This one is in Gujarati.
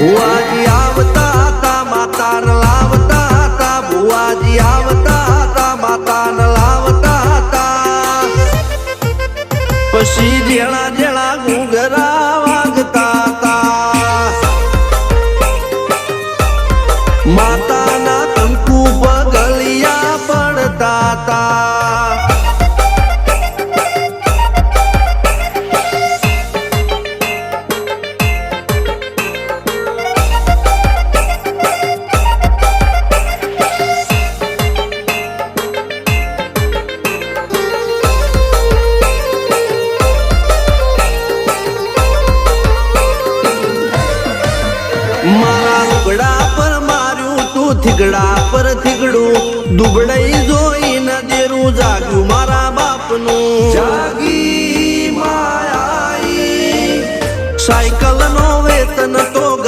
ભુવાજી આવતા હતા માતાને લાવતા હતા ભુવાજી આવતા હતા માતાને લાવતા હતા પછી જેણા જેણા ઘૂંઘરા વાગતા હતા માતાના કંકુ પગલિયા પડતા હતા મારા લુગડા પર માર્યું તું થીગડા પર થીગડું દુબળાઈ જોઈને દેરું જાગ્યું મારા બાપનું જાગી માયાઈ સાયકલ નો વેતન તો